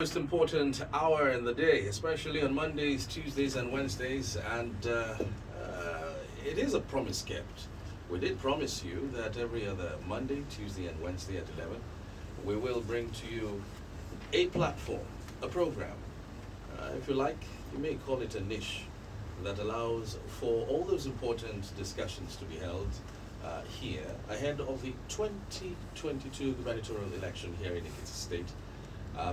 Most important hour in the day, especially on Mondays, Tuesdays, and Wednesdays, and it is a promise kept. We did promise you that every other Monday, Tuesday, and Wednesday at 11, we will bring to you a platform, a program. If you like, you may call it a niche that allows for all those important discussions to be held here ahead of the 2022 gubernatorial election here in Ekiti State.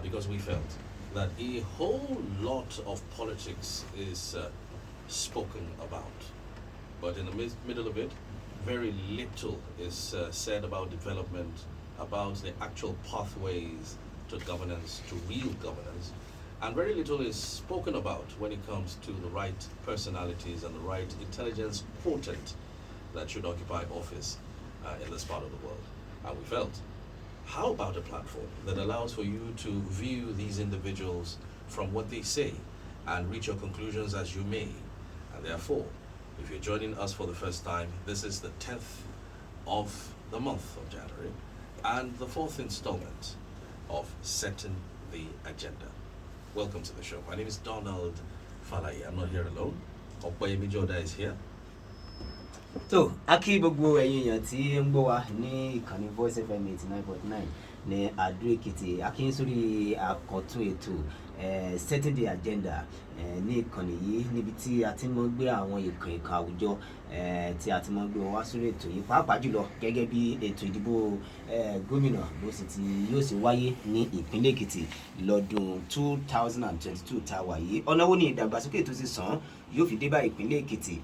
Because we felt that a whole lot of politics is spoken about. But in the middle of it, very little is said about development, about the actual pathways to governance, to real governance. And very little is spoken about when it comes to the right personalities and the right intelligence quotient that should occupy office in this part of the world. And we felt, how about a platform that allows for you to view these individuals from what they say and reach your conclusions as you may? And therefore, if you're joining us for the first time, this is the 10th of the month of January and the 4th installment of Setting the Agenda. Welcome to the show. My name is Donald Falaye. I'm not here alone. Obayemi Joda is here. So, aki gbogbo ẹ̀yin èèyàn tí ń gbọ́ wa ní ìkànnì Voice FM 89.9 ní Ado Ekiti, aki sórí àkọ́tún ètò Setting the Agenda ní ìkànnì yìí níbi tí a ti mọ́ gbé àwọn ìkàn àwùjọ tí a ti mọ́ gbé wọn wá sórí ètò yìí pàápàá jùlọ gẹ́gẹ́ bí ètò ìdìbò gómìnà bó sì ti yóò sì wáyé ní ìpínlẹ̀ Èkìtì lọ́dún 2022 tá a wà yìí. Ọ̀nà wo ni ìdàgbàsókè tó ti sàn yóò fi dé bá ìpínlẹ̀ Èkìtì,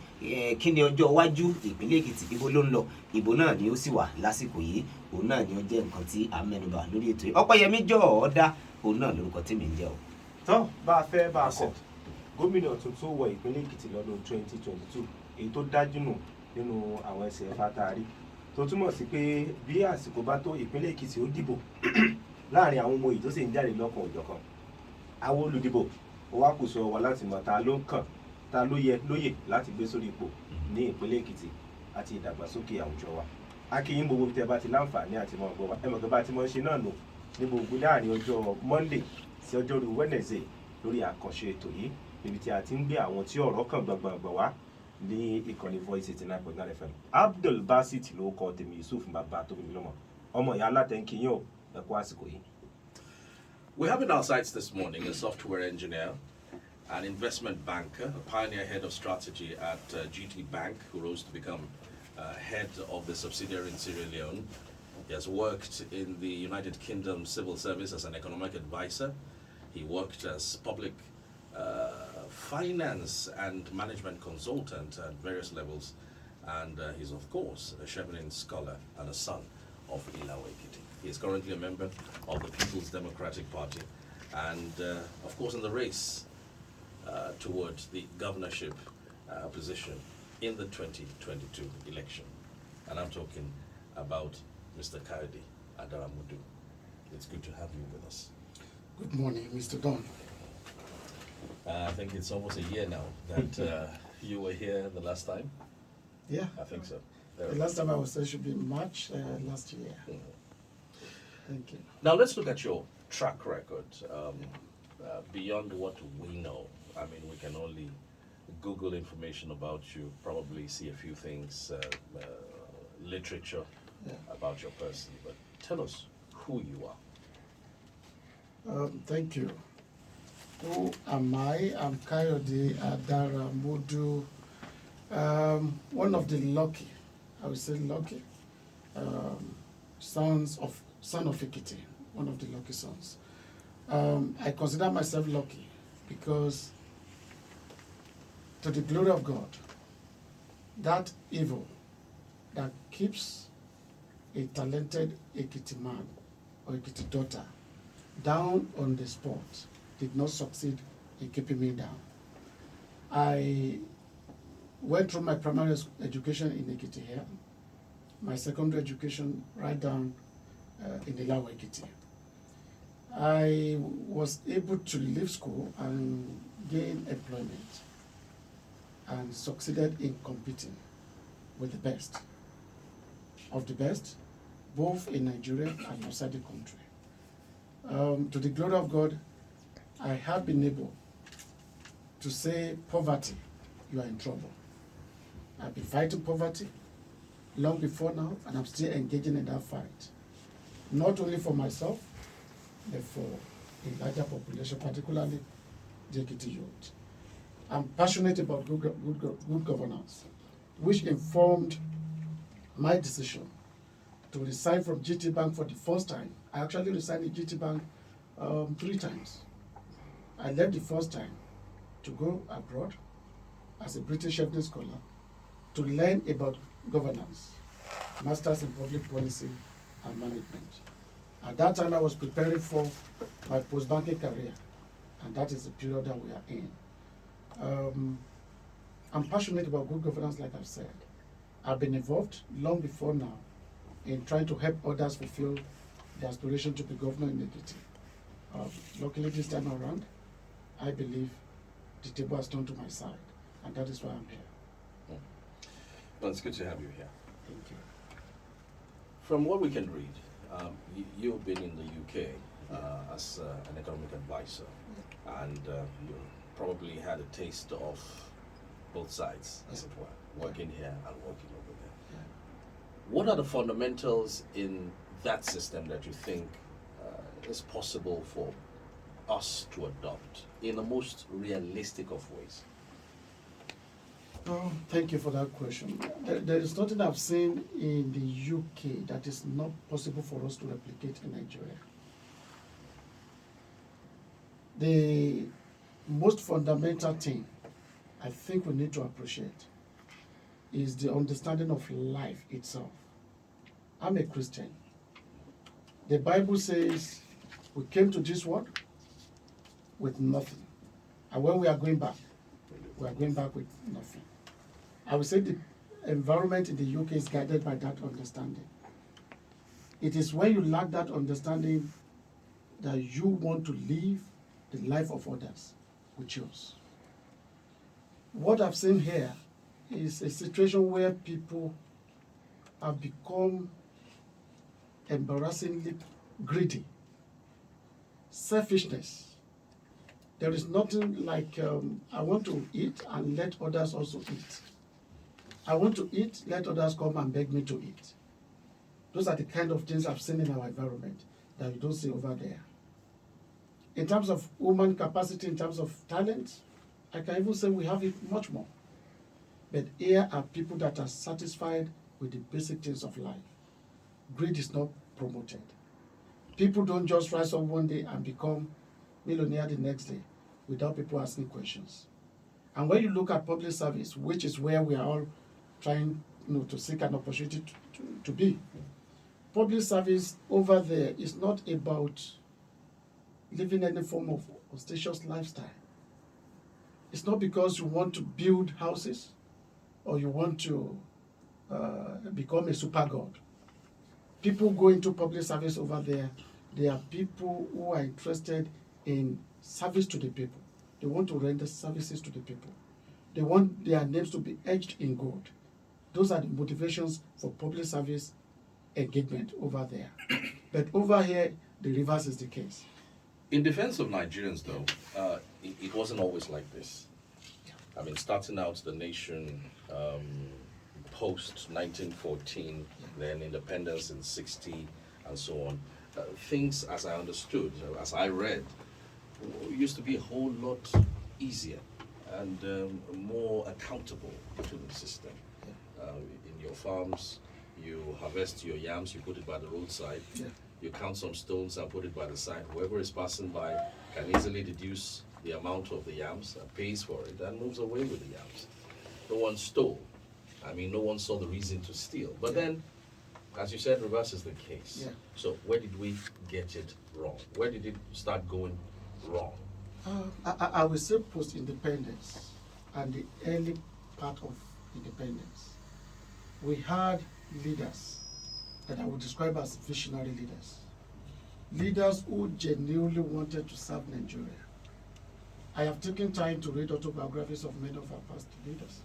kí ni ọjọ́ iwájú ìpínlẹ̀ Èkìtì, ibo ló ń lọ, ibo náà ni ó sì wà lásìkò yìí, òun náà ni ó jẹ́ nǹkan tí a mẹ́nubà lórí ètò yìí. Ọpẹ́yẹmí Jọ̀ọ́dá, òun náà lórúkọ tí mi ń jẹ́ o. Tán bá a fẹ́ bá a kọ̀ gómìnà tuntun wọ ìpínlẹ̀ Èkìtì lọ́dún 2022 èyí tó dájú nù nínú àwọn ẹsẹ̀ fátàrí tó túmọ̀ sí pé bí àsìkò bá tó ìpínlẹ̀ Èkìtì ó dìbò láàrin àwọn ọmọ yìí tó sì ń jáde lọ́kàn òjọ̀kan àwọn olùdìbò ó wá kù sọ wa láti mọ̀ ta ló ń kàn ta ló yẹ lóyè láti gbé sórí ipò ní ìpínlẹ̀ Èkìtì àti ìdàgbàsókè àwùjọ wa. A kí yín gbogbo tẹ́ bá ti láǹfààní àti mọ̀ gbọ́ wa ẹ mọ̀ pé bá ti mọ̀ ṣe náà nù ní gbogbo láàrin ọjọ́ Monday sí ọjọ́rú Wednesday lórí àkànṣe ètò yìí níbi tí a ti ń gbé àwọn tí ọ̀rọ̀ kan gbọ̀ngbọ̀ngbọ̀ wá ní ìkànnì Voice 89.9 FM. Abdul Basit ló kọ tèmi Yusuf bàbá tó bí mi lọ́mọ ọmọ ìyá alátẹ̀ǹkì yín ò ẹ kú àsìkò yìí. We have in our sites this morning a software engineer, an investment banker, a pioneer head of strategy at GT Bank, who rose to become head of the subsidiary in Sierra Leone. He has worked in the United Kingdom Civil Service as an economic advisor. He worked as public finance and management consultant at various levels. And he's, of course, a Chevening scholar and a son of Ilawa Ekiti. He is currently a member of the People's Democratic Party and, of course, in the race towards the governorship position in the 2022 election. And I'm talking about Mr. Kayode Adaramodu. It's good to have you with us. Good morning, Mr. Don. I think it's almost a year now that you were here the last time. Yeah. I think so. The last time I was there should be March last year. Mm. Thank you. Now let's look at your track record. Beyond what we know, I mean, we can only Google information about you, probably see a few things, literature about your person. But tell us who you are. Thank you. Who am I? I'm Kayode Adaramodu. One of the lucky, I would say lucky, son of Ekiti, one of the lucky sons. I consider myself lucky because, to the glory of God, that evil that keeps a talented Ekiti man or Ekiti daughter down on the spot did not succeed in keeping me down. I went through my primary education in Ekiti here, my secondary education right down in the Ilawa Ekiti. I was able to leave school and gain employment and succeeded in competing with the best of the best, both in Nigeria and outside the country. To the glory of God, I have been able to say, poverty, you are in trouble. I've been fighting poverty long before now, and I'm still engaging in that fight. Not only for myself, but for a larger population, particularly the Ekiti youth. I'm passionate about good governance, which informed my decision to resign from GT Bank for the first time. I actually resigned in GT Bank 3 times. I left the first time to go abroad as a British ethnic scholar to learn about governance, Masters in Public Policy and Management. At that time, I was preparing for my post-banking career, and that is the period that we are in. I'm passionate about good governance, like I've said. I've been involved long before now in trying to help others fulfill the aspiration to be governor in Ekiti. Luckily, this time around, I believe the table has turned to my side, and that is why I'm here. Well, it's good to have you here. Thank you. From what we can read, you've been in the UK as an economic advisor, and you probably had a taste of both sides, as it were, working here and working over there. What are the fundamentals in that system that you think is possible for us to adopt in the most realistic of ways? Oh, thank you for that question. There is nothing I've seen in the UK that is not possible for us to replicate in Nigeria. The most fundamental thing I think we need to appreciate is the understanding of life itself. I'm a Christian. The Bible says we came to this world with nothing. And when we are going back with nothing. I would say the environment in the UK is guided by that understanding. It is when you lack that understanding that you want to live the life of others with yours. What I've seen here is a situation where people have become embarrassingly greedy. Selfishness. There is nothing like, I want to eat and let others also eat. I want to eat, let others come and beg me to eat. Those are the kind of things I've seen in our environment that you don't see over there. In terms of human capacity, in terms of talent, I can even say we have it much more. But here are people that are satisfied with the basic things of life. Greed is not promoted. People don't just rise up one day and become millionaire the next day without people asking questions. And when you look at public service, which is where we are all trying to seek an opportunity to be, public service over there is not about living any form of ostentatious lifestyle. It's not because you want to build houses or you want to become a super god. People go into public service over there. They are people who are interested in service to the people. They want to render services to the people. They want their names to be etched in gold. Those are the motivations for public service engagement over there. But over here, the reverse is the case. In defense of Nigerians, though, it wasn't always like this. I mean, starting out the nation post 1914, then independence in 60, and so on. Things, as I understood, as I read, used to be a whole lot easier and more accountable to the system. In your farms, you harvest your yams, you put it by the roadside. You count some stones and put it by the side. Whoever is passing by can easily deduce the amount of the yams and pays for it and moves away with the yams. No one stole. I mean, no one saw the reason to steal. But then, as you said, reverse is the case. So where did we get it wrong? Where did it start going wrong? I will say post-independence and the early part of independence. We had leaders that I would describe as visionary leaders. Leaders who genuinely wanted to serve Nigeria. I have taken time to read autobiographies of many of our past leaders.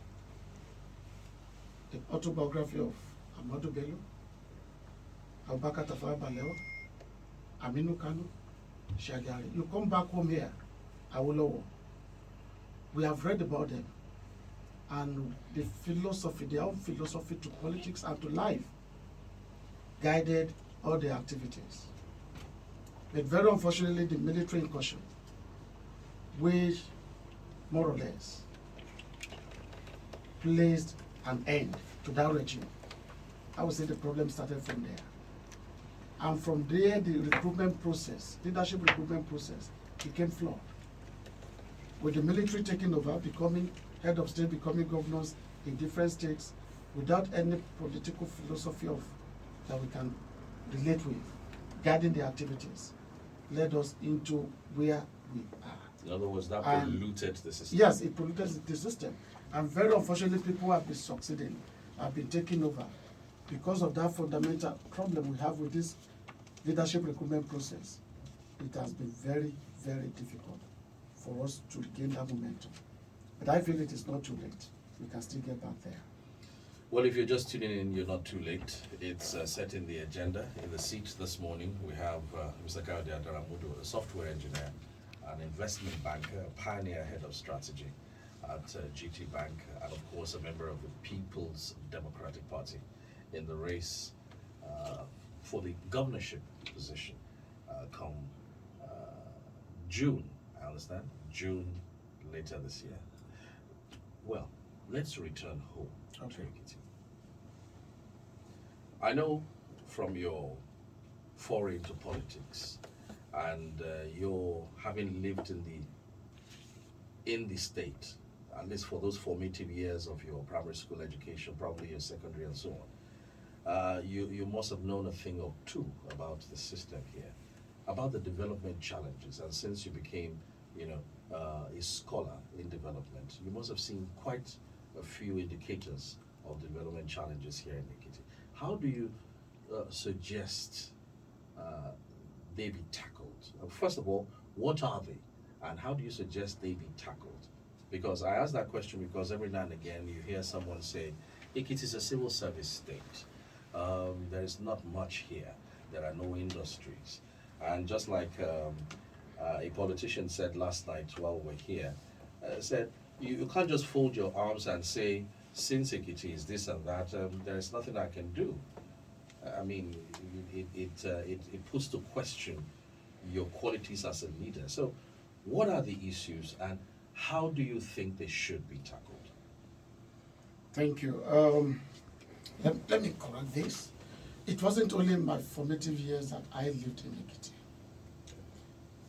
The autobiography of Ahmadu Bello, Abubakar Tafawa Balewa, Aminu Kano, Shagari. You come back home here, Awolowo. We have read about them and the philosophy, their own philosophy to politics and to life guided all their activities. But very unfortunately, the military incursion, which more or less placed an end to that regime. I would say the problem started from there. And from there, the recruitment process, leadership recruitment process, became flawed. With the military taking over, becoming head of state, becoming governors in different states, without any political philosophy of that we can relate with, guiding the activities, led us into where we are. In other words, that polluted the system. Yes, it polluted the system. And very unfortunately, people have been succeeding, have been taking over because of that fundamental problem we have with this leadership recruitment process. It has been very, very difficult for us to regain that momentum. But I feel it is not too late. We can still get back there. Well, if you're just tuning in, you're not too late. It's set in the agenda. In the seat this morning, we have Mr. Kayode Adaramodu, a software engineer, an investment banker, a pioneer head of strategy at GT Bank, and of course a member of the People's Democratic Party in the race for the governorship position come June, I understand, June later this year. Well, let's return home to Ekiti. I know from your foray into politics and your having lived in the state, at least for those formative years of your primary school education, probably your secondary and so on, you must have known a thing or two about the system here, about the development challenges. And since you became, a scholar in development, you must have seen quite a few indicators of development challenges here in Ekiti. How do you suggest they be tackled? First of all, what are they, and how do you suggest they be tackled? Because I ask that question because every now and again you hear someone say, Ekiti is a civil service state. There is not much here. There are no industries. And just like a politician said last night while we're here, said, you can't just fold your arms and say, since Ekiti is this and that, there is nothing I can do. I mean, it puts to question your qualities as a leader. So what are the issues and how do you think they should be tackled? Thank you. Let me correct this. It wasn't only in my formative years that I lived in Ekiti.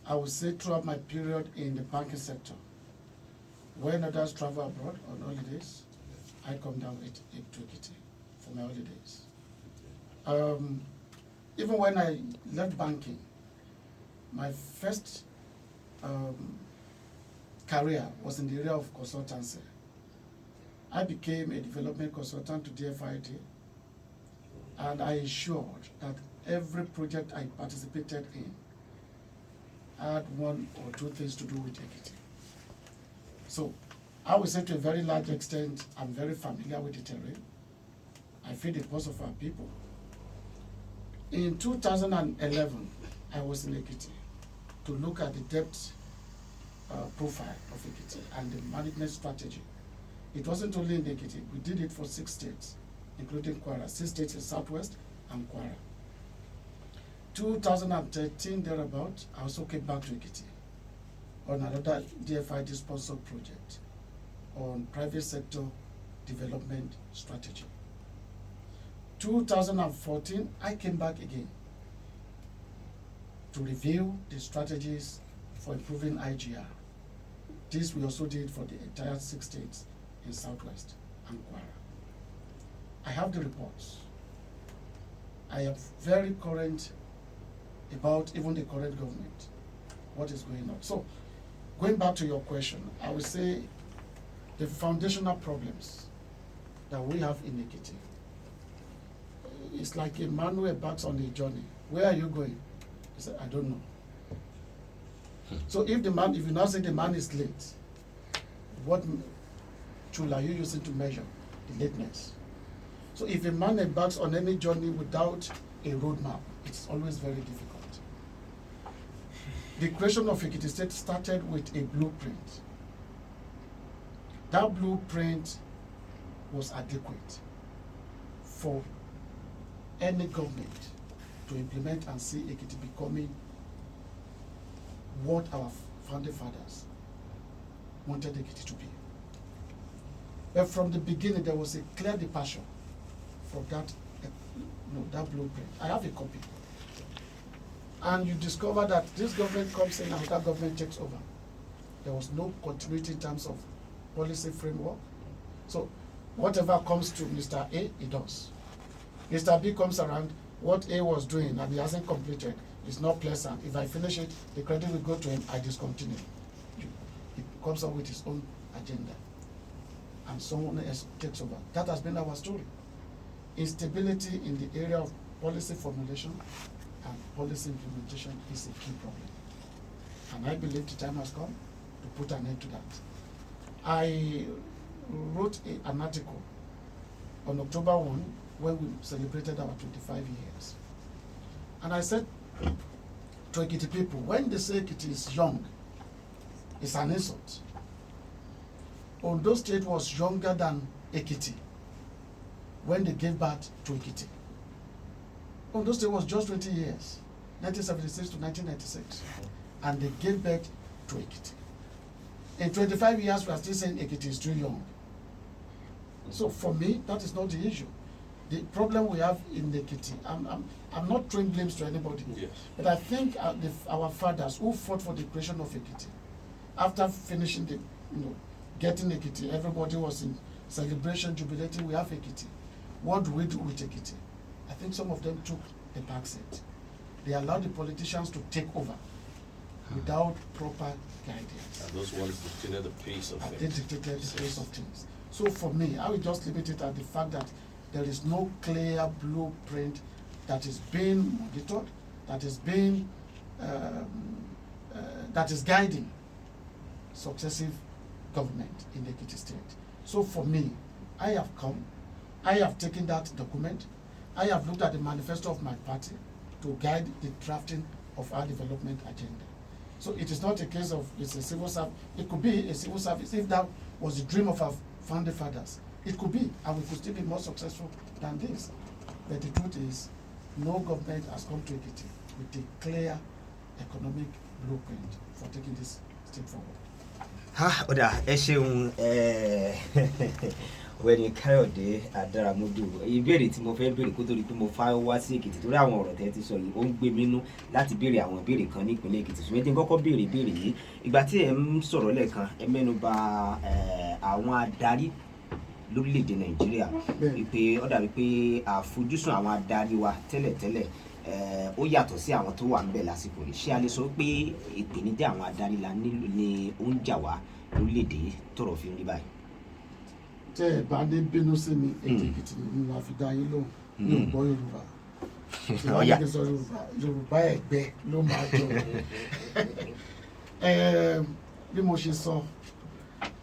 I would say throughout my period in the banking sector, when others travel abroad on holidays, I come down to Ekiti for my holidays. Even when I left banking, my first career was in the area of consultancy. I became a development consultant to DFID, and I ensured that every project I participated in had one or two things to do with Ekiti. So I would say to a very large extent, I'm very familiar with the terrain. I feel the pulse of our people. In 2011, I was in Ekiti to look at the debt profile of Ekiti and the management strategy. It wasn't only in Ekiti, we did it for 6 states, including Kwara, 6 states in Southwest and Kwara. 2013, thereabout, I also came back to Ekiti on another DFID sponsored project on private sector development strategy. 2014, I came back again to review the strategies for improving IGR. This we also did for the entire 6 states in Southwest and Kwara. I have the reports. I am very current about even the current government, what is going on. So, going back to your question, I would say the foundational problems that we have in Ekiti, it's like a man who embarks on a journey. Where are you going? He said, I don't know. So if you now say the man is late, what tool are you using to measure the lateness? So if a man embarks on any journey without a roadmap, it's always very difficult. the creation of Ekiti State started with a blueprint. That blueprint was adequate for any government to implement and see Ekiti becoming what our founding fathers wanted Ekiti to be. But from the beginning, there was a clear departure from that, that blueprint. I have a copy. And you discover that this government comes in and that government takes over. There was no continuity in terms of policy framework. So whatever comes to Mr. A, he does. Mr. B comes around, what A was doing and he hasn't completed is not pleasant. If I finish it, the credit will go to him, I discontinue. He comes up with his own agenda. And someone else takes over. That has been our story. Instability in the area of policy formulation and policy implementation is a key problem. And I believe the time has come to put an end to that. I wrote an article on October 1 when we celebrated our 25 years. And I said to Ekiti people, when they say Ekiti is young, it's an insult. Ondo State was younger than Ekiti when they gave birth to Ekiti. Ondo State was just 20 years, 1976 to 1996, and they gave birth to Ekiti. In 25 years, we are still saying Ekiti is too young. So for me, that is not the issue. The problem we have in Ekiti, I'm not throwing blames to anybody, Yes. but I think our fathers who fought for the creation of Ekiti, after finishing the, getting Ekiti, everybody was in celebration, jubilating, we have Ekiti. What do we do with Ekiti? I think some of them took the back seat. They allowed the politicians to take over without proper guidance. And those ones dictated the pace of They things. dictated the pace of things. So for me, I will just limit it at the fact that there is no clear blueprint that is being monitored, that is being, that is guiding successive government in the Ekiti State. So for me, I have taken that document, I have looked at the manifesto of my party to guide the drafting of our development agenda. So it is not a case of it's a civil service. It could be a civil service if that was the dream of our founding fathers. It could be, and we could still be more successful than this. But the truth is, no government has come to Ekiti with a clear economic blueprint for taking this step forward. Oda, ṣeun Ọ̀gbẹ́ni Kayode Adaramodu. Ìbéèrè tí mo fẹ́ béèrè kó tó di pé mo fà wá sí Èkìtì torí àwọn ọ̀rọ̀ tẹ́ ti sọ yìí ó ń gbé mi nú láti béèrè àwọn ìbéèrè kan ní ìpínlẹ̀ Èkìtì. Ṣùgbọ́n tí n kọ́kọ́ béèrè ìbéèrè yìí, ìgbà tí ẹ ń sọ̀rọ̀ lẹ́ẹ̀kan ẹ mẹ́nu bà àwọn adarí lórílẹ̀‐èdè Nàìjíríà wípé ó dàbí pé àfojúsùn àwọn adarí wa tẹ́lẹ̀tẹ́lẹ̀ ó yàtọ̀ sí àwọn tó wà ń bẹ̀ lásìkò yìí. Ṣé a lè sọ pé ìpèníjà àwọn adarí la nílò ni ó ń jà wá lórílẹ̀‐èdè tọ̀rọ̀ fi ń rí báyìí? Tẹ́ ẹ bá dé bínú sí mi, Èkìtì ni mo fi dá yín lóhùn ní ògbọ́ Yorùbá. Tí wọ́n ní kí n sọ Yorùbá ẹ̀gbẹ́ ló máa jọ. Bí mo ṣe sọ,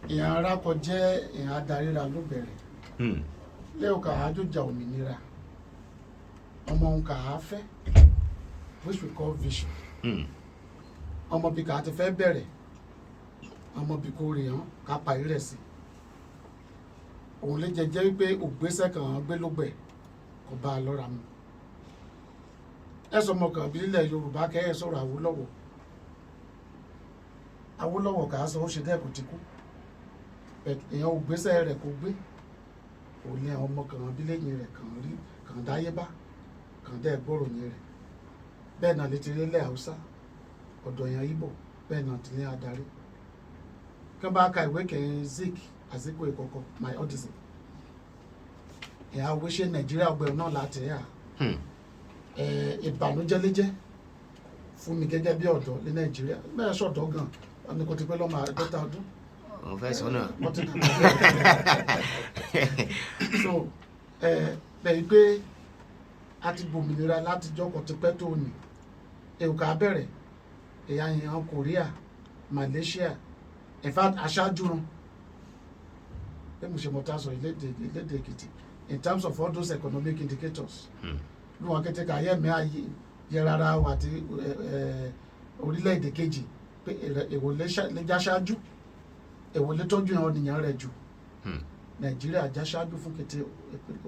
èèyàn arákọ jẹ́ èèyàn adaríra ló bẹ̀rẹ̀. Lẹ́yìn ká àjọjà òmìnira, ọmọ òun kà á fẹ́, which we call vision. Ọmọ bí kà á ti fẹ́ bẹ̀rẹ̀, ọmọ bí kò rè hàn ká parí rẹ̀ sí. Òun lè jẹjẹ́ wípé ògbésẹ̀ kan gbé lógbẹ̀ kò bá a lọ́ra mu. Ẹ sọ ọmọ kan bí ilẹ̀ Yorùbá kẹ́ ẹ sọ̀rọ̀ Awólọ́wọ̀. Awólọ́wọ̀ kà á sọ ó ṣe dẹ́kun ti kú. Èèyàn ògbésẹ̀ rẹ̀ kò gbé. Òun ní àwọn ọmọ kan bí lẹ́yìn rẹ̀ kàn rí kàn dáyé bá kàn dẹ́ gbọ́rọ̀ yẹn rẹ̀. Bẹ́ẹ̀ náà lè ti rí ilẹ̀ Haúsá ọ̀dọ̀ èèyàn Ìgbò bẹ́ẹ̀ náà ti ní adarí. Kí wọ́n bá ka ìwé kẹ́yìn Zik Azikwe Ìkọ̀kọ̀ my odyssey. Ìyá wíṣẹ́ Nàìjíríà ọgbẹ̀rún náà láti ẹ̀ ìbànújẹ́ ló jẹ́ fún mi gẹ́gẹ́ bí ọ̀dọ́ ní Nàìjíríà. Bẹ́ẹ̀ sọ̀dọ̀ gan ọ̀nà kò ti pẹ́ lọ́mọ àádọ́ta ọdún. Mo fẹ́ sọ náà. So bẹ́ẹ̀ pé a ti gbòmìnira látijọ́ kan ti pẹ́ tó ní. Èwùkà bẹ̀rẹ̀ ẹ̀yà yẹn Korea, Malaysia, in fact aṣáájú run. Mo ṣe mọ̀tá sọ ìlédè Èkìtì in terms of all those economic indicators. Bí wọn kété ká yẹ mẹ́ ayé yẹ rárá wà tí orílẹ̀-èdè kejì pé èwo lè já ṣáájú èwo lè tọ́jú ìran ènìyàn rẹ̀ jù Nàìjíríà já ṣáájú fún kété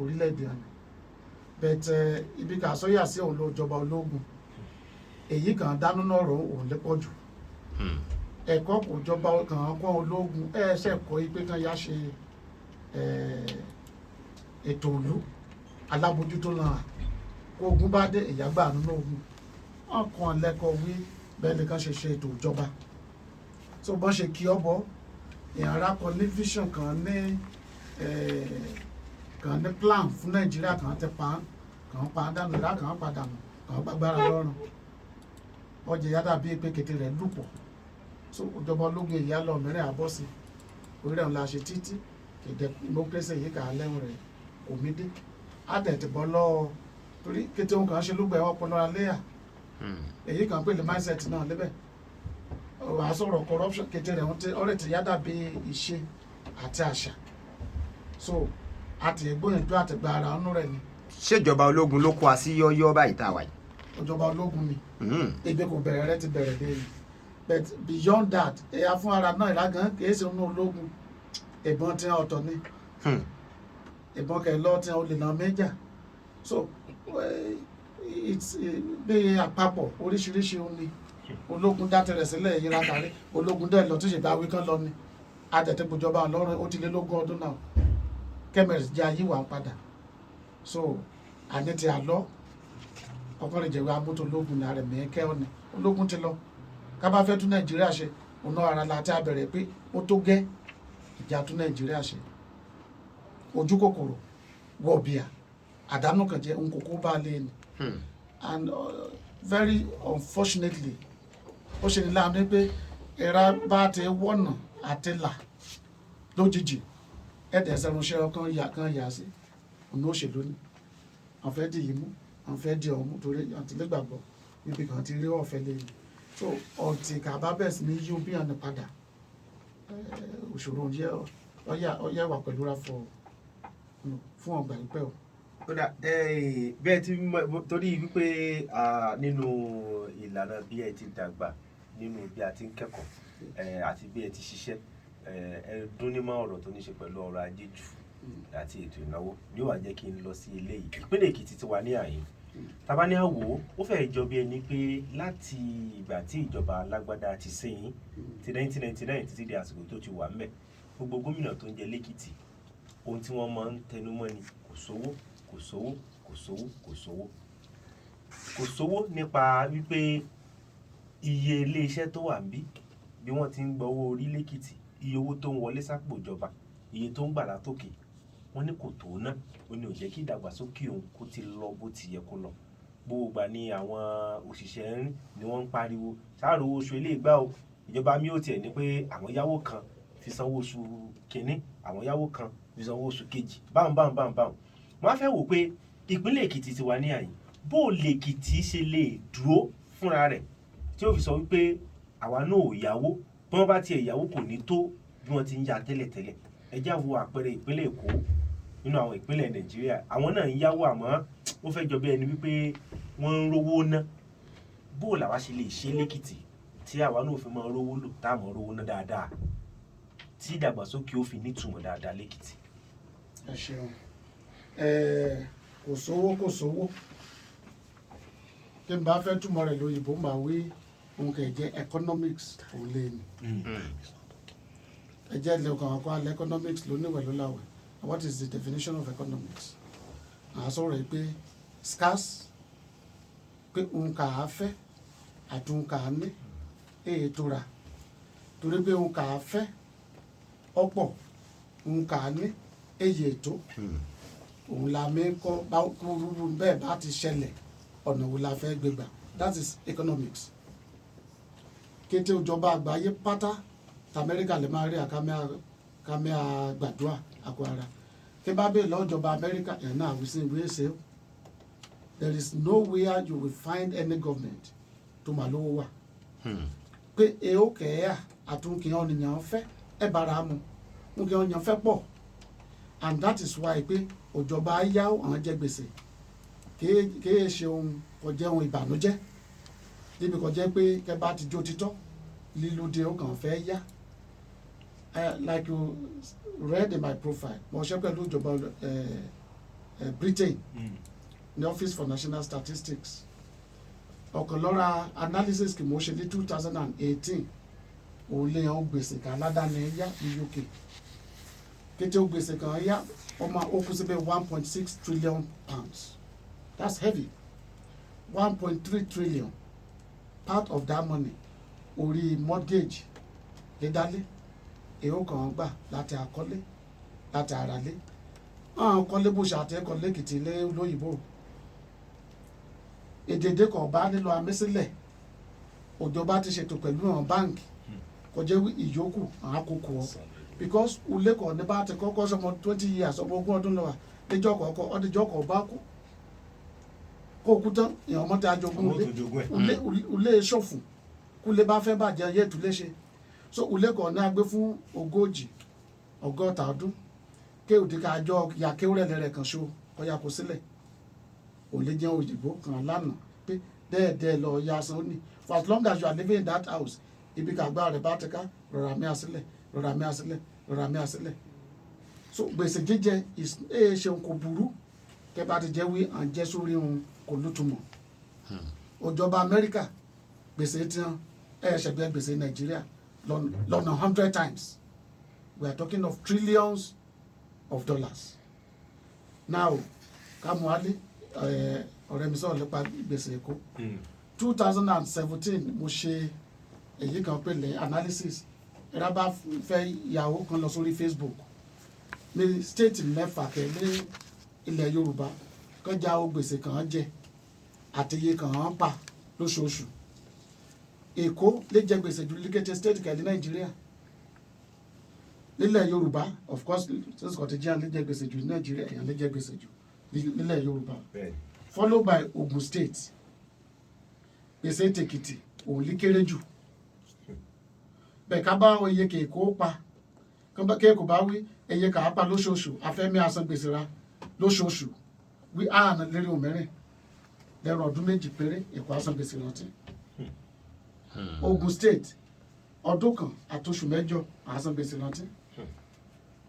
orílẹ̀-èdè ọ̀nà bẹ̀tẹ̀ ibi kà sọ́yà sí òun ló jọba ológun èyí kan dánú náà rọ òun lẹ́pọ̀ jù ẹ̀kọ́ kò jọba kan kọ́ ológun ẹ̀ẹ́sẹ̀ kọ́ ipé kan yá ṣe ètò òlú alábòjútó náà kó ogun bá dé ìyàgbà nínú ogun wọn kàn lẹ́kọ̀ọ́ wí bẹ́ẹ̀ nìkan ṣe ṣe ètò ìjọba tó bọ́n ṣe kí ọ bọ́ ìyàrá kan ní vision kan ní plan fún Nàìjíríà kan ti pa dànù ìrá kan padà nù kan gbàgbára lọ́rùn ọjà yàtà bíi pé kété rẹ̀ lùpọ̀ so ìjọba ológun èyí á lọ mìíràn àbọ̀ sí orí rẹ̀ ńlá ṣe títí kéde democracy yìí kà á lẹ́hùn rẹ̀ kò mí dé á tẹ̀ ti bọ́ lọ́ọ́ torí kété ohun kan ṣe ló gbẹ̀ wọ́n pọnlọ́ra léyà èyí kan pèlè mindset náà lébẹ̀ wàá sọ̀rọ̀ corruption kété rẹ̀ ọ̀rẹ́ ti yàtà bí ìṣe àti àṣà so àti ìgbóyànjú àti gba ara ọ̀nù rẹ̀ ni. ṣèjọba ológun ló kó wa sí yọ́yọ́ báyìí tá a wà yìí. ìjọba ológun ni ebi kò bẹ̀rẹ̀ rẹ ti bẹ̀rẹ̀ dé ni but beyond that ẹ̀yà fún ara náà ìlágan kìí ṣe inú ológun ìbọn tí wọn ọ̀tọ̀ ni ìbọn kẹlọ́ tí wọn olè náà méjà so bí àpapọ̀ oríṣiríṣi òní ológun dá tẹ̀rẹ̀ sílẹ̀ yíra kárí ológun dẹ̀ lọ tó ṣe dáwé kan lọ ni adẹ̀tẹ̀gbọ̀jọba ọlọ́run ó ti lé lógún ọdún náà kẹ́mẹ̀rì jẹ́ ayíwà padà so àní ti àlọ́ ọkùnrin jẹ̀wé amótó ológun náà rẹ̀ mẹ́kẹ́ ọ̀nì ológun ti lọ ká bá fẹ́ tún Nàìjíríà ṣe ọ̀nà ara la ti abẹ̀rẹ̀ pé ó tó gẹ́ ìjà tún Nàìjíríà ṣe ojú kòkòrò wọ̀bìà àdánù kan jẹ́ nkókó bá lé ni and very unfortunately ó ṣe ní láàánú pé ìra bá ti wọ̀nà àti là lójijì ẹ̀dẹ̀ ẹ̀sẹ̀ránṣẹ́ ọkàn yà sí ọ̀nà òṣèlú ni àwọn fẹ́ di yìí mú àwọn fẹ́ di ọ̀mú torí àtìlẹ́gbàgbọ́ níbi kan ti rí ọ̀fẹ́ lẹ́yìn so ọ̀tí kàbá bẹ̀ sí ní yíò bí ọ̀nà padà òṣòro ọ̀yà wà pẹ̀lú ra fún ọgbà ìpẹ́ o. kódà bẹ́ẹ̀ tí torí wípé nínú ìlànà bí ẹ ti dàgbà nínú bí a ti ń kẹ́kọ̀ọ́ àti bí ẹ ti ṣiṣẹ́ ẹ dún ní mọ́ ọ̀rọ̀ tó ní ṣe pẹ̀lú ọrọ̀ ajé jù àti ètò ìnáwó ni ó wà jẹ́ kí n lọ sí eléyìí ìpínlẹ̀ Èkìtì ti wà ní àyín tàbá ní àwò ó fẹ́ jọ bí ẹni pé láti ìgbà tí ìjọba alágbádá ti sẹ́yìn ti 1999 títí di àsìkò tó ti wà ńbẹ̀ gbogbo gómìnà tó ń jẹ lẹ́kìtì ohun tí wọ́n máa ń tẹnumọ́ ni kò sówó kò sówó kò sówó kò sówó kò sówó nípa wípé iye iléeṣẹ́ tó wà níbí bí wọ́n ti ń gbọ́ owó orí lẹ́kìtì iye owó tó ń wọlé sápò ìjọba iye tó ń gbà látòkè wọ́n ní kò tó náà ó ní ò jẹ́ kí ìdàgbàsókè òun kó ti lọ bó ti yẹ kó lọ gbogbo ìgbà ni àwọn òṣìṣẹ́ ni wọ́n ń pariwo sáàrò oṣù ilé ìgbà o ìjọba mi ò tiẹ̀ ní pé àwọn yáwó kan fi sanwó oṣù kìíní àwọn yáwó kan fi sanwó oṣù kejì báwọn wọ́n á fẹ́ wò pé ìpínlẹ̀ Èkìtì ti wà ní àyè bó lè Èkìtì ṣe lè dúró fúnra rẹ̀ tí ó fi sọ wípé àwa náà ò yáwó bí wọ́n bá tiẹ̀ yáwó kò ní tó bí wọ́n ti ń ya tẹ́lẹ̀tẹ́lẹ̀ ẹ já wo àpẹẹrẹ ìpínlẹ̀ Èkó nínú àwọn ìpínlẹ̀ Nàìjíríà àwọn náà ń yáwó àmọ́ ó fẹ́ jọ bí ẹni wípé wọ́n ń rówó ná bó làwa ṣe lè ṣe lẹ́kìtì tí àwa náà fi máa rówó lò táwọn rówó ná dáadáa tí ìdàgbàsókè ó fi nítumọ̀ dáadáa lẹ́kìtì. ẹ ṣeun kò sówó tí n bá fẹ́ túmọ̀ rẹ̀ lóyìnbó máa wí òun kẹ̀ jẹ́ economics òun lé ní ẹ jẹ́ ilé ọkàn àkọ́ alẹ́ economics lóníwẹ̀ ló láwẹ̀ what is the definition of economics àsọ̀rọ̀ yìí pé scarce pé òun kà á fẹ́ àti òun kà á ní èyí tó ra torí pé òun kà á fẹ́ ọ̀pọ̀ òun kà á ní èyí ètò òun la mi kọ́ bá kúrú bẹ́ẹ̀ bá ti ṣẹlẹ̀ ọ̀nà wo la fẹ́ gbégbà that is economics kété ìjọba àgbáyé pátá t'Amẹ́ríkà lè máa rí àkàmẹ́ àgbàdua àkó ara tí bá bẹ́ẹ̀ lọ́jọba Amẹ́ríkà ẹ̀ náà àwísí ìwé ṣe there is nowhere you will find any government tó máa lówó wà pé èó kẹ́ẹ̀yà àtúnkì ọ̀nìyàn fẹ́ ẹ̀ bára mu nkì ọ̀nìyàn fẹ́ pọ̀ and that is why pé òjọba yá àwọn jẹ gbèsè kéè ṣe ohun kọjá ohun ìbànújẹ́ débi kan jẹ́ pé kẹ́ bá ti jó títọ́ lílóde ó kàn fẹ́ yá. Like you read in my profile, mo ṣe pẹ̀lú ìjọba Britain ní Office for National Statistics. Ọ̀kan lọ́ra analysis kì mo ṣe ní 2018 òun lè hàn gbèsè kan aládàáni yá ní UK. Kété ó gbèsè kan yá ọmọ ó kú síbẹ̀ 1.6 trillion pounds. That's heavy. 1.3 trillion. Part of that money orí mortgage lè dálé. Èyó kan gbà láti àkọ́lé láti àràlé. Kọ́lé bó ṣe àtẹ́kọ̀ọ́ lẹ́kìtì lé lóyìnbó. Èdèdè kan bá nílò amísílẹ̀ òjọba ti ṣètò pẹ̀lú àwọn báǹkì kò jẹ́ ìyókù àwọn àkókò ọ because ulé kan ní bá ti kọ́kọ́ sọmọ 20 years ọmọ 20 ọdún lọ́wọ́ níjọ́ kọ̀ọ̀kan ọdíjọ́ kan bá kú kó kú tán èèyàn mọ́ta ajogún ulé ṣòfò kúlé bá fẹ́ bàjẹ́ yẹ́ ìtúlé ṣe so ulé kan ní agbé fún 150 ọdún kéwòdì ká àjọ yàkéwúrẹ́ lẹ́rẹ̀ kan ṣó kọ́yà kó sílẹ̀ ò lè jẹ́ òyìnbó kan lánàá pé dẹ́ẹ̀dẹ́ẹ̀ lọ ya san ní for as long as you are living in that house ibi kàgbá rẹ̀ bá ti ká rọra mí àsílẹ̀ rọra mí àsílẹ̀ rọra mí àsílẹ̀ so gbèsè jíjẹ ṣeun kò burú kẹ́ bá ti jẹ́ wí à ń jẹ́ sórí ohun kò lótumọ̀ òjọba Amẹ́ríkà gbèsè tí wọn ṣẹ̀gbẹ́ gbèsè Nàìjíríà lọ́nà 100 times we are talking of trillions of dollars now kàmúhálí ọ̀rẹ́ mi sọ̀rọ̀ nípa gbèsè Èkó 2017 mo ṣe èyí kan pè ní analysis ẹ̀rọ bá fẹ́ ìyàwó kan lọ sórí Facebook ní state mẹ́fà kẹ́ ní ilẹ̀ Yorùbá kọjá o gbèsè kan jẹ àti iye kan pa lóṣooṣù Èkó lè jẹ gbèsè ju líkẹ́tẹ̀ state kẹ́ ní Nàìjíríà nílẹ̀ Yorùbá of course since kọ̀tẹ́jíà lè jẹ gbèsè ju Nàìjíríà èèyàn lè jẹ gbèsè ju nílẹ̀ Yorùbá followed by Ogun State gbèsè tèkìtì òun lè kéré jù bẹ́ẹ̀ ká bá àwọn iye kèkó pa kéèkó bá wí iye kà á pa lóṣooṣù afẹ́mi asan gbèsè ra lóṣooṣù wí ààrùn lérí òmìnirin lẹ́rọ ọdún méjì péré Èkó asan gbèsè rántí Ogun State ọdún kan àtòṣù mẹ́jọ asan gbèsè rántí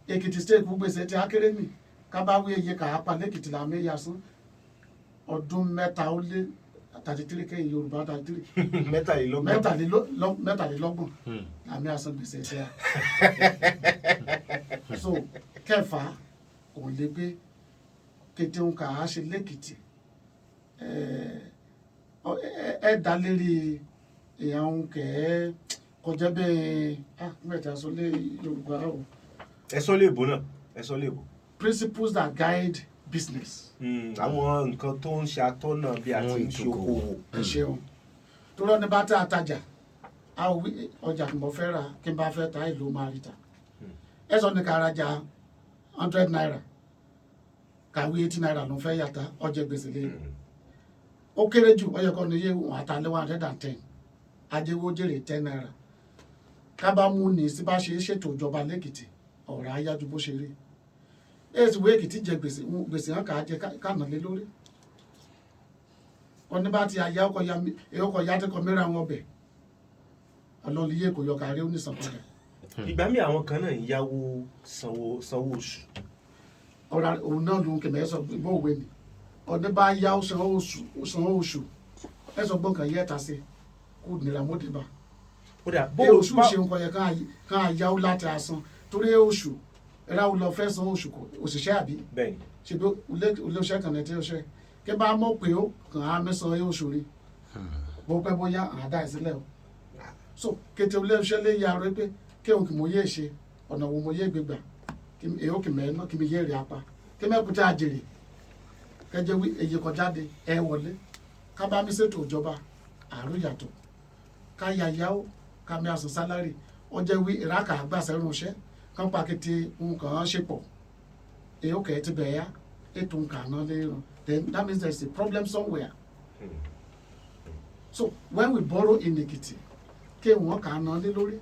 Ekiti State kú gbèsè tí akéré mi ká bá wí iye kà á pa lẹ́kìtì làmì ẹ̀yà san ọdún mẹ́ta ó lé 33 kẹ́yìn Yorùbá 33 mẹ́tàlélọ́gbọ̀n àmì àsan gbèsè ṣe so kẹfà òun lè gbé kété òun kà á ṣe lẹ́kìtì ẹ dá lérí èèyàn òun kẹ́ ẹ kọjá bẹ́ẹ̀ mẹ́ta sọ lé Yorùbá o. ẹ sọ léèbó náà ẹ sọ léèbó. principles that guide business. àwọn nǹkan tó ń ṣe atọ́nà bí a ti ń ṣokòwò. ẹ ṣeun tó lọ ní bá tẹ àtajà ọjà tí mo fẹ́ ra kí n bá fẹ́ ta ìlú máa rí ta ẹ sọ ní ká rajà 100 naira kàwé 80 naira ló fẹ́ yàtá ọjà gbèsè lé ó kéré jù ọyọ kan ní iye wọn àtàlẹ́ 110 ajẹ́wó jèrè 10 naira ká bá mú ní sí bá ṣe ṣètò ìjọba lẹ́kìtì ọ̀rọ̀ ayájú bó ṣe rí èsì wo Èkìtì jẹ gbèsè hàn kàá jẹ kànà lé lórí ọ̀ní bá ti àyà ọkọ̀ ya tẹ́kọ̀ mẹ́ra wọn bẹ̀ ọlọ́ọ̀lìyé kò yọ kàrí onísàn padà. ìgbà míì àwọn kan náà ń yáwó sanwó oṣù. ọ̀rọ̀ òun náà ló ń kẹ̀mẹ́ sọ bó òwe ni ọ̀ní bá yá sanwó oṣù ẹ sọ gbọ́n kan yẹ́ ta sí kó nira mọ́tì bá. oṣù ṣe nǹkan yẹ kàn àyáwó láti àsan torí oṣù ẹ̀rá wo lọ fẹ́ san oṣù kò òṣìṣẹ́ àbí ṣe pé olóṣẹ́ kan lẹ́tí ọṣẹ́ kí bá mọ̀ pé ó kàn á mẹ́sàn án oṣù rí bó pẹ́ bóyá àdá ìsílẹ̀ o so kété olóṣẹ́ lè ya rẹ pé kí òun kì mo yé ṣe ọ̀nà wo mo yé gbégbà èyí kì mẹ́ẹ̀ náà kì mi yé rí apá kí mẹ́kútẹ́ àjèrè kẹjẹ wí èyí kọjáde ẹ wọlé ká bá mi ṣètò ìjọba àrùn yàtọ̀ ká yàyàwó ká mi àsùn sálárì ọjọ́ wí ìrákà àgbàsẹ́rùn iṣẹ́ kan pàkìtì nǹkan ṣe pọ̀ èyí kẹ́ ti bẹ̀yà ètò nǹkan náà lérò then that means there is a problem somewhere. So when we borrow in Ekiti kí wọ́n kà á ná lé lórí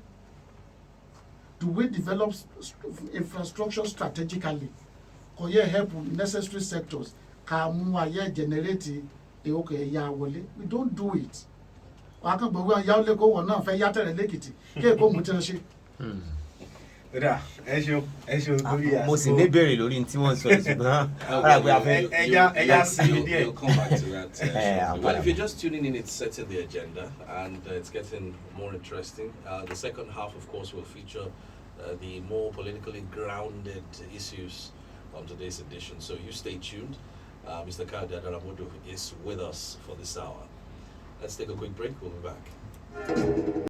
do we develop infrastructure strategically kò yẹ help necessary sectors ká mú ayé generate èyí kẹ́ ẹ̀yà wọlé we don't do it wàá kàn gbogbo àyà lẹ́kọ̀ọ́ wọ̀ náà fẹ́ yá tẹ̀rẹ̀ lẹ́kìtì kí èkó mú tẹ́ ṣe. Rà ẹ ṣeun torí àsìkò. Mo sì ní béèrè lórí tí wọ́n sọ ṣùgbọ́n ọ̀rọ̀ àgbẹ̀ afẹ́. Ẹja sí i díẹ̀. You'll come back to that. I'm Well, fine. if you're just tuning in, it's setting the agenda and it's getting more interesting. The second half, of course, will feature the more politically grounded issues on today's edition. So you stay tuned. Mr. Kayode Adaramodu is with us for this hour. Let's take a quick break. We'll be back.